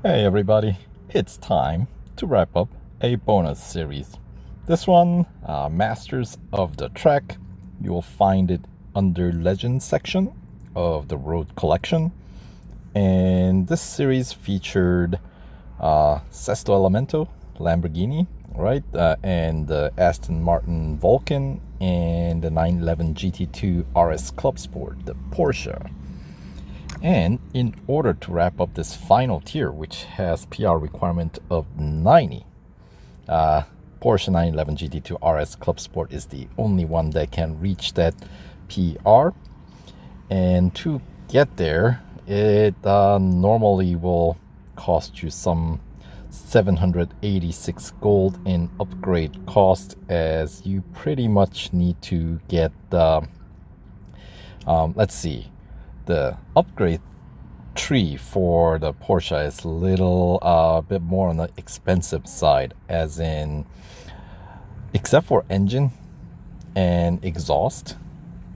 Hey everybody, it's time to wrap up a bonus series. This one, Masters of the Track. You'll find it under Legends section of the Road Collection. And this series featured Sesto Elemento, Lamborghini, right? And the Aston Martin Vulcan and the 911 GT2 RS Clubsport, the Porsche. And in order to wrap up this final tier, which has PR requirement of 90, Porsche 911 GT2 RS Clubsport is the only one that can reach that PR. And to get there, it normally will cost you some 786 gold in upgrade cost, as you pretty much need to get let's see, the upgrade tree for the Porsche is a little bit more on the expensive side, as in, except for engine and exhaust,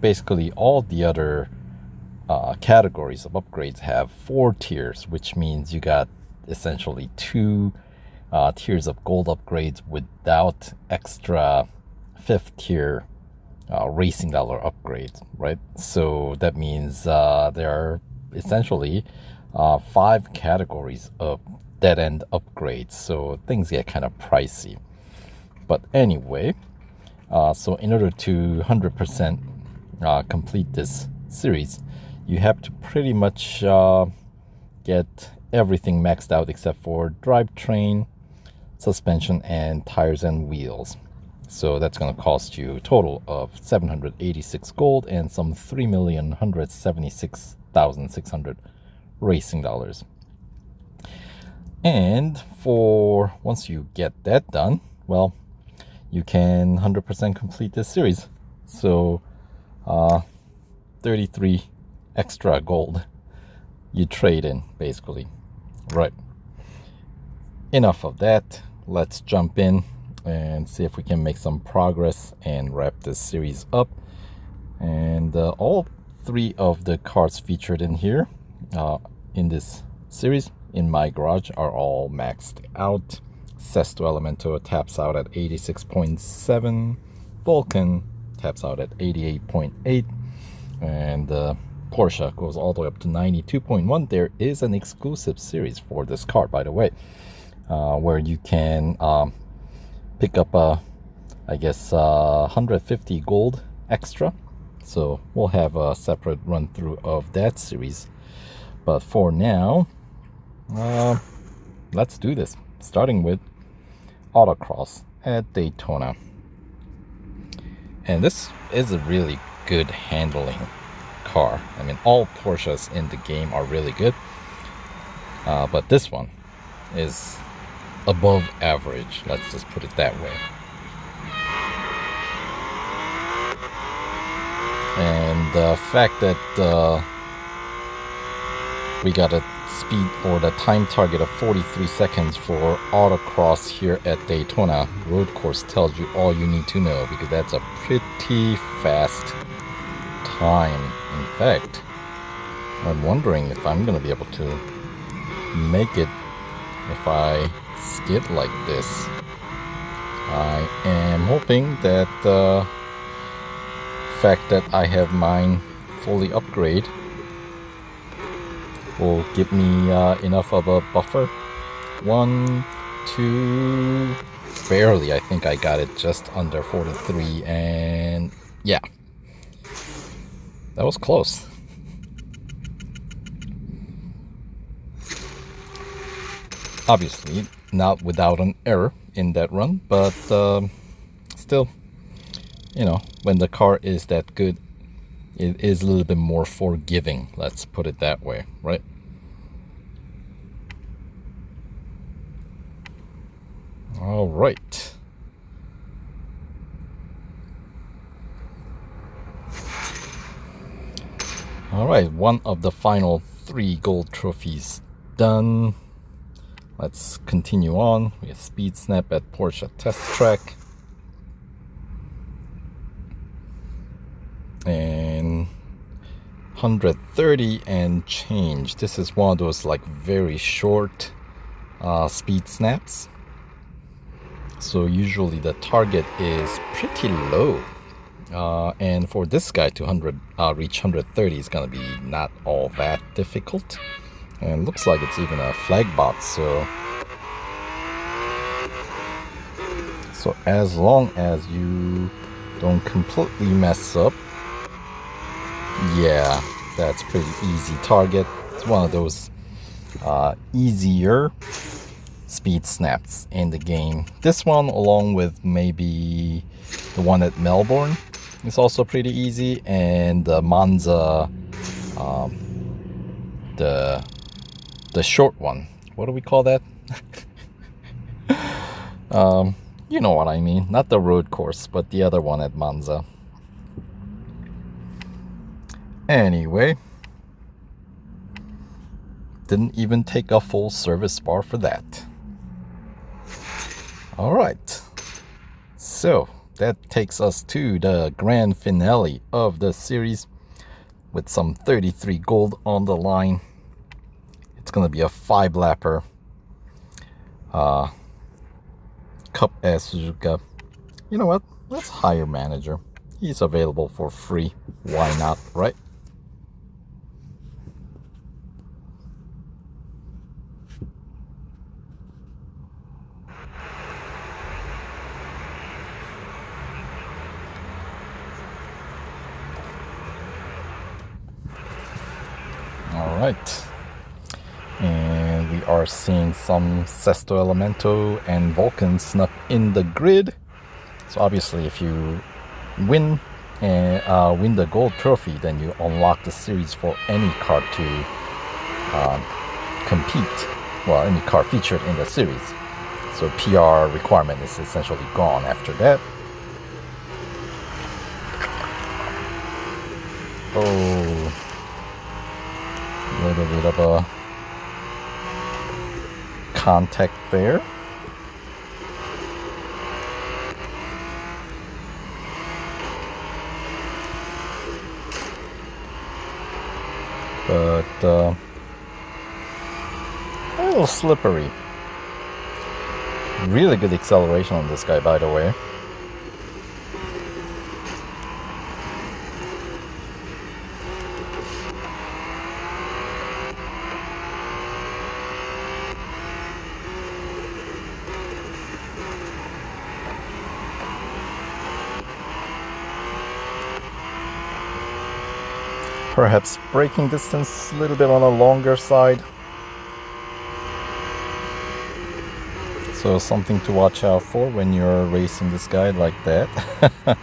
basically all the other categories of upgrades have 4 tiers, which means you got essentially 2 tiers of gold upgrades without extra 5th tier racing dollar upgrades, right? So that means there are essentially 5 categories of dead end upgrades, so things get kind of pricey. But anyway, so in order to 100% complete this series, you have to pretty much get everything maxed out except for drivetrain, suspension, and tires and wheels. So that's going to cost you a total of 786 gold and some 3,176,600 racing dollars. And for once you get that done, well, you can 100% complete this series. So 33 extra gold you trade in, basically. Right. Enough of that. Let's jump in and see if we can make some progress and wrap this series up. And all 3 of the cars featured in here in this series in my garage are all maxed out. Sesto Elemento taps out at 86.7, Vulcan taps out at 88.8, and Porsche goes all the way up to 92.1. There is an exclusive series for this car, by the way, where you can pick up I guess 150 gold extra. So we'll have a separate run through of that series, but for now, let's do this, starting with Autocross at Daytona. And this is a really good handling car. I mean, all Porsches in the game are really good, but this one is above average, let's just put it that way. And the fact that we got a speed or the time target of 43 seconds for Autocross here at Daytona road course tells you all you need to know, because that's a pretty fast time. In fact, I'm wondering if I'm going to be able to make it if I skid like this. I am hoping that the fact that I have mine fully upgrade will give me enough of a buffer. 1, 2, barely. I think I got it just under 43, and yeah, that was close. Obviously not without an error in that run, but still, you know, when the car is that good, it is a little bit more forgiving, let's put it that way, right? All right. All right, one of the final 3 gold trophies done. Let's continue on. We have Speed Snap at Porsche Test Track. And 130 and change. This is one of those like very short speed snaps. So usually the target is pretty low. And for this guy to reach 130 is gonna be not all that difficult. And looks like it's even a flag bot, so as long as you don't completely mess up, yeah, that's pretty easy target. It's one of those easier speed snaps in the game. This one, along with maybe the one at Melbourne, is also pretty easy, and the Monza, the short one. What do we call that? You know what I mean. Not the road course, but the other one at Monza. Anyway, didn't even take a full service bar for that. Alright, so that takes us to the grand finale of the series with some 33 gold on the line. It's gonna be a 5-lapper Cup as Suzuka. You know what? Let's hire manager. He's available for free. Why not, right? All right. And we are seeing some Sesto Elemento and Vulcan snuck in the grid. So obviously if you win the gold trophy, then you unlock the series for any car to compete. Well, any car featured in the series. So PR requirement is essentially gone after that. Oh, a little bit of a contact there. But a little slippery. Really good acceleration on this guy, by the way. Perhaps braking distance a little bit on the longer side. So something to watch out for when you're racing this guy like that.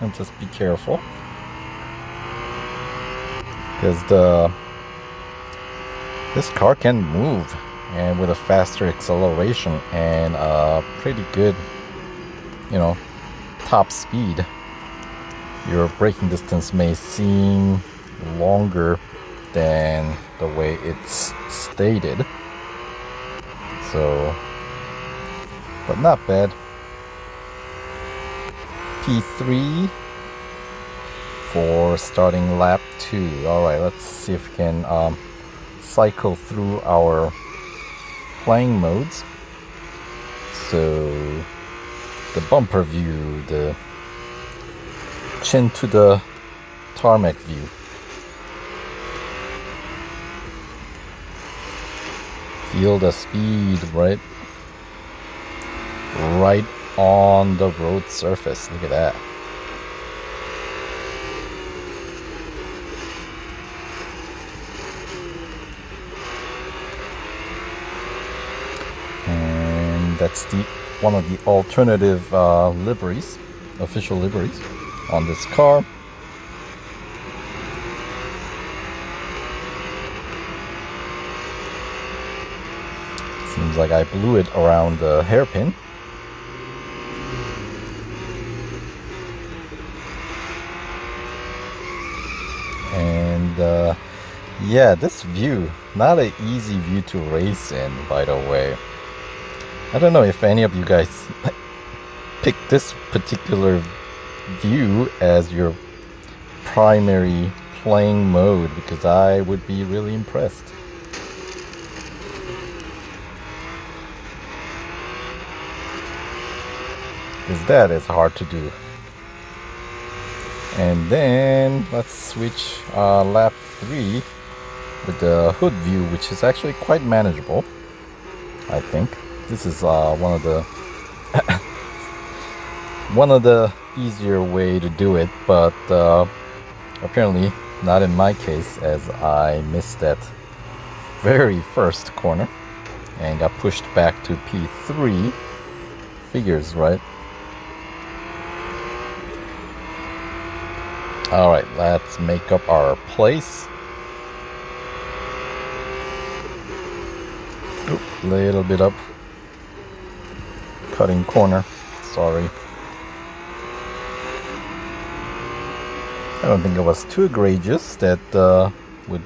And just be careful. Because this car can move, and with a faster acceleration and pretty good, top speed, your braking distance may seem longer than the way it's stated. So, but not bad. P3 for starting lap 2. Alright, let's see if we can cycle through our playing modes. So, the bumper view, the chin to the tarmac view. Feel the speed right on the road surface. Look at that. And that's one of the alternative liveries, official liveries on this car. Seems like I blew it around the hairpin. And yeah, this view, not an easy view to race in, by the way. I don't know if any of you guys picked this particular view as your primary playing mode, because I would be really impressed. because that is hard to do. And then let's switch lap 3 with the hood view, which is actually quite manageable, I think. This is one of the one of the easier way to do it, but apparently not in my case, as I missed that very first corner and got pushed back to P3. Figures, right? Alright, let's make up our place. Little bit up. Cutting corner. Sorry. I don't think it was too egregious that would,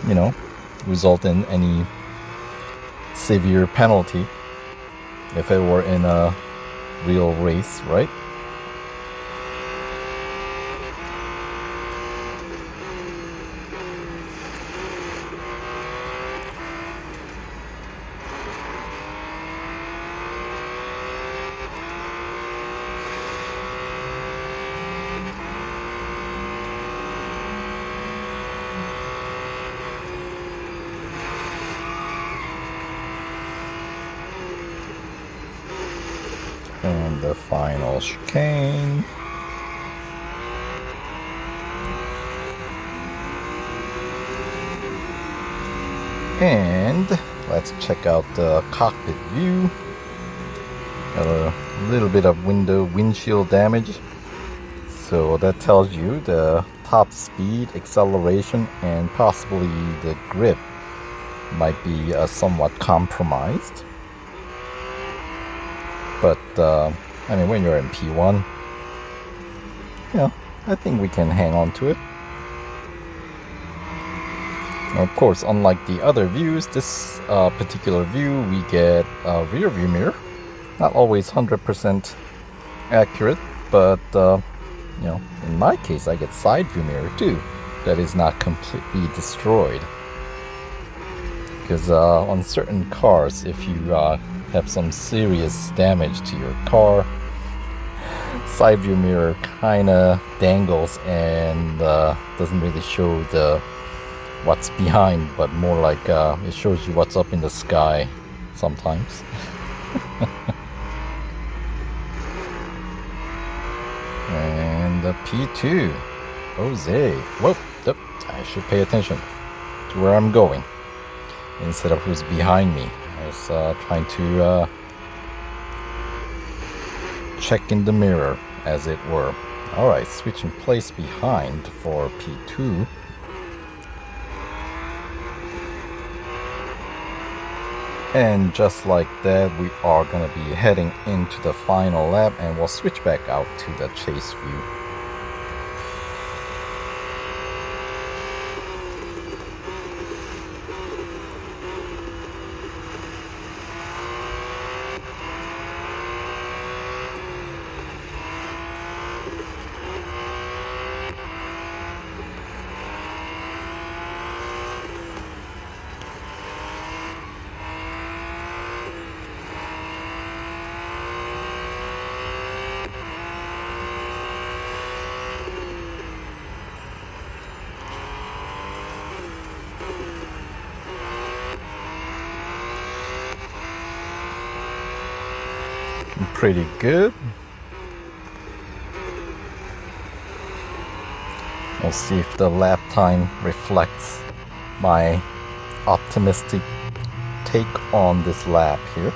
you know, result in any severe penalty if it were in a real race, right? And the final chicane. And let's check out the cockpit view. Got a little bit of windshield damage. So that tells you the top speed, acceleration, and possibly the grip might be somewhat compromised. But, I mean, when you're in P1, I think we can hang on to it. Of course, unlike the other views, this particular view, we get a rear view mirror. Not always 100% accurate, but, in my case, I get side view mirror too. That is not completely destroyed. Because on certain cars, if you have some serious damage to your car, side view mirror kinda dangles and doesn't really show what's behind, but more like it shows you what's up in the sky sometimes. And the P2, Jose. Whoa, I should pay attention to where I'm going instead of who's behind me. I was trying to check in the mirror, as it were. Alright, switching place behind for P2. And just like that, we are going to be heading into the final lap, and we'll switch back out to the chase view. Pretty good. We'll see if the lap time reflects my optimistic take on this lap here.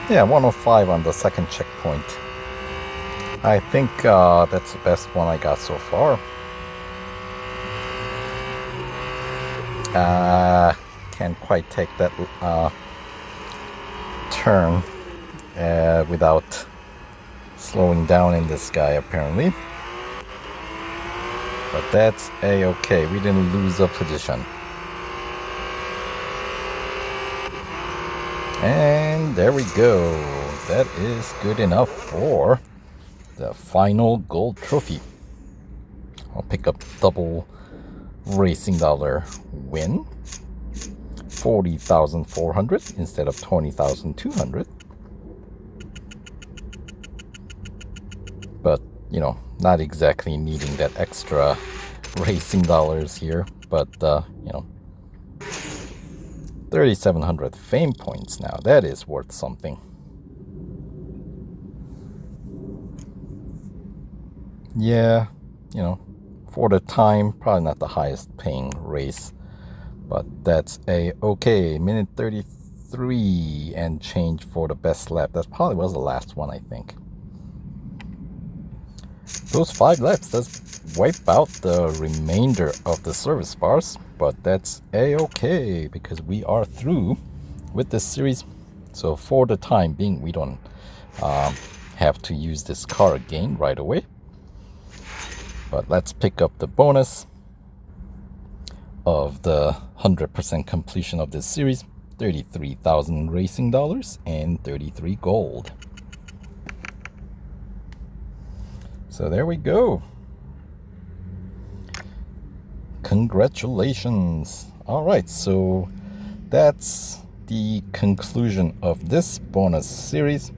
Yeah, 105 on the second checkpoint. I think that's the best one I got so far. Can't quite take that turn without slowing down in this guy, apparently. But that's a-okay. We didn't lose a position. And there we go. That is good enough for the final gold trophy. I'll pick up double racing dollar win, 40,400 instead of 20,200. But you know, not exactly needing that extra racing dollars here, but you know, 3,700 fame points now. That is worth something. Yeah, you know, for the time, probably not the highest paying race, but that's a okay. Minute 33 and change for the best lap. That probably was the last one, I think. Those 5 laps does wipe out the remainder of the service bars, but that's a-okay because we are through with this series. So for the time being, we don't have to use this car again right away. But let's pick up the bonus of the 100% completion of this series, 33,000 racing dollars and 33 gold. So there we go. Congratulations. All right, so that's the conclusion of this bonus series.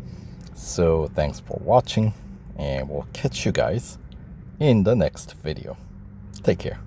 So thanks for watching, and we'll catch you guys in the next video. Take care.